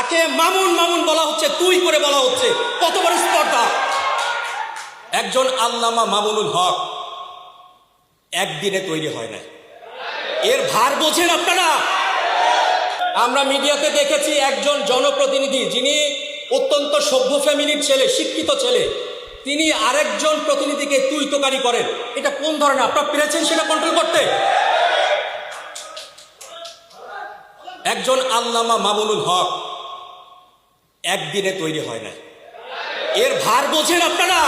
তাকে মামুন মামুন বলা হচ্ছে, তুই করে বলা হচ্ছে। কত বড় স্পর্ধা! একজন আল্লামা মামুনুল হক একদিনে তৈরি হয় না, এর ভার বোঝেন আপনারা। আমরা মিডিয়াতে দেখেছি একজন জনপ্রতিনিধি, যিনি অত্যন্ত সভ্য ফ্যামিলির ছেলে, শিক্ষিত ছেলে, তিনি আরেকজন প্রতিনিধিকে তুই তোকারি করেন। এটা কোন ধরনের? আপনারা পেরেছেন সেটা কন্ট্রোল করতে? একজন আল্লামা মামুনুল হক একদিনে তৈরি হয় না, এর ভার বোঝেন আপনারা।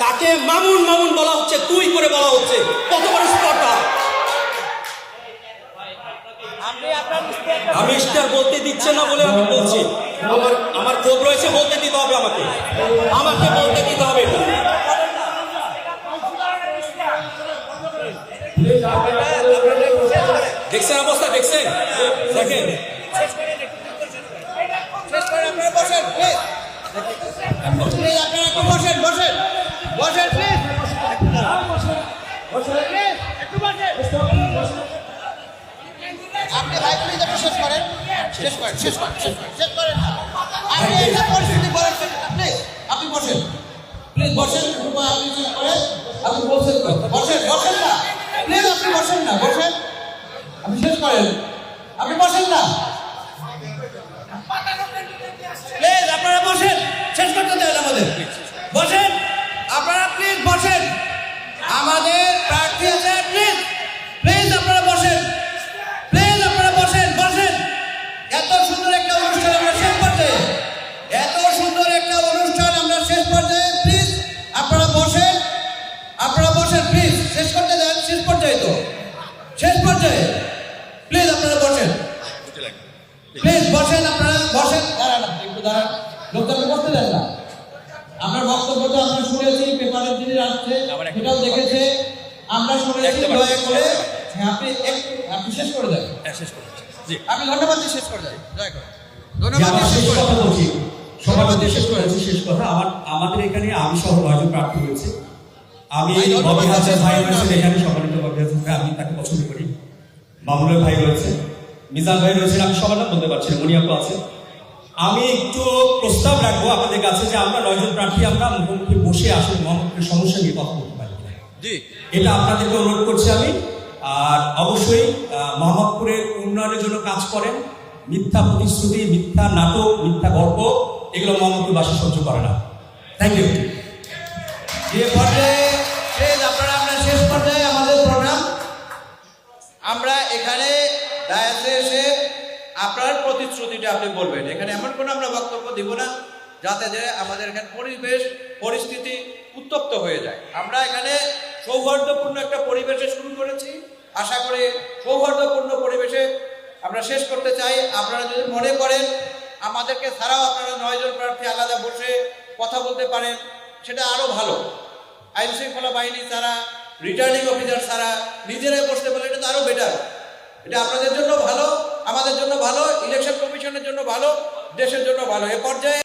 তাকে মামুন মামুন বলা হচ্ছে, তুই করে বলা হচ্ছে। কত বড় স্পর্ধা! আমি স্টার বলতে দিচ্ছে না বলে আমি বলছি, আমার ক্ষোভ রয়েছে, বলতে দিতে হবে, আমাকে বলতে দিতে হবে। দেখছেন অবস্থা? দেখছেন? দেখেন, আপনি ভাই প্লিজ আপনি শেষ করেন, শেষ করেন, শেষ করেন, শেষ করেন। আপনি এটা পরিস্থিতি বলেন, প্লিজ আপনি বসেন, প্লিজ বসেন। আপনি শেষ করেন, আপনি বসেন, বসেন, বসেন না প্লিজ, আপনি বসেন না, বসেন, আপনি শেষ করেন, আপনি বসেন না প্লিজ, আপনারা বসেন, শেষ করতে দেন আমাদের, বসেন আপনারা, প্লিজ বসেন। আমাদের প্রার্থী আছে, প্লিজ প্লিজ আপনারা বসেন, প্লিজ আপনারা বসেন, বসেন। এত সুন্দর একটা অনুষ্ঠান আমরা শেষ পর্যায়ে, এত সুন্দর একটা অনুষ্ঠান আমরা শেষ পর্যায়ে, প্লিজ আপনারা বসেন, আপনারা বসেন, প্লিজ শেষ করতে দেন, শেষ পর্যায়ে তো, শেষ পর্যায়ে, প্লিজ আপনারা বসেন, প্লিজ বসেন, আপনারা বসেন। দাঁড়ান, একটু দাঁড়ান, লোকজনকে বসতে দেন না। আমরা বক্তব্য তো আমরা শুনেছি, পেপারের জিনিস আসছে, সেটাও দেখেছে, আমরা শুনেছি। দয়া করে আপনি শেষ করে দেন, আপনি ধন্যবাদ দিয়ে শেষ করে দেন, দয়া করে ধন্যবাদ দিয়ে শেষ করে বলছি। সভাপতি শেষ করেছি, শেষ কথা। আমাদের এখানে আমি সহ 9 জন প্রার্থী হয়েছে। আমি ববি হাসান ভাই রয়েছে এখানে, সম্মানিত ববি হাসান ভাই, আমি তাকে পছন্দ করি। মামুনুল ভাই রয়েছে, মিজান ভাই রয়েছেন, আমি সবার নাম বলতে পারছি না, মনিয়াপু আছে। আমি একটু প্রস্তাব রাখবো আপনাদের কাছে যে আমরা 9 জন প্রার্থী আমরা মুখোমুখি বসে আসলে মোহাম্মদপুরের সমস্যা নিয়ে কথা বলতে পারি, এটা আপনাদেরকে অনুরোধ করছি আমি। আর অবশ্যই মোহাম্মদপুরের উন্নয়নের জন্য কাজ করেন। মিথ্যা প্রতিশ্রুতি, মিথ্যা নাটক, মিথ্যা গল্প, এগুলো মোহাম্মদপুরবাসী সহ্য করে না। Thank you. যে পর্যায়ে আপনারা, আমরা শেষ পর্যায়ে আমাদের প্রোগ্রাম, আমরা এখানে ডায়াসে এসে আপনার প্রতিশ্রুতিটা আপনি বলবেন। এখানে এমন কোনো আমরা বক্তব্য দিব না যাতে যে আমাদের এখানে পরিস্থিতি উত্তপ্ত হয়ে যায়। আমরা এখানে সৌহার্দ্যপূর্ণ একটা পরিবেশে শুরু করেছি, আশা করি সৌহার্দ্যপূর্ণ পরিবেশে আমরা শেষ করতে চাই। আপনারা যদি মনে করেন আমাদেরকে ছাড়াও আপনারা 9 জন প্রার্থী আলাদা বসে কথা বলতে পারেন, সেটা আরও ভালো। আইন শৃঙ্খলা বাহিনী ছাড়া, রিটার্নিং অফিসার ছাড়া নিজেরাই বসতে পারলে এটা তো আরও বেটার। এটা আপনাদের জন্য ভালো, আমাদের জন্য ভালো, ইলেকশন কমিশনের জন্য ভালো, দেশের জন্য ভালো। এ পর্যায়ে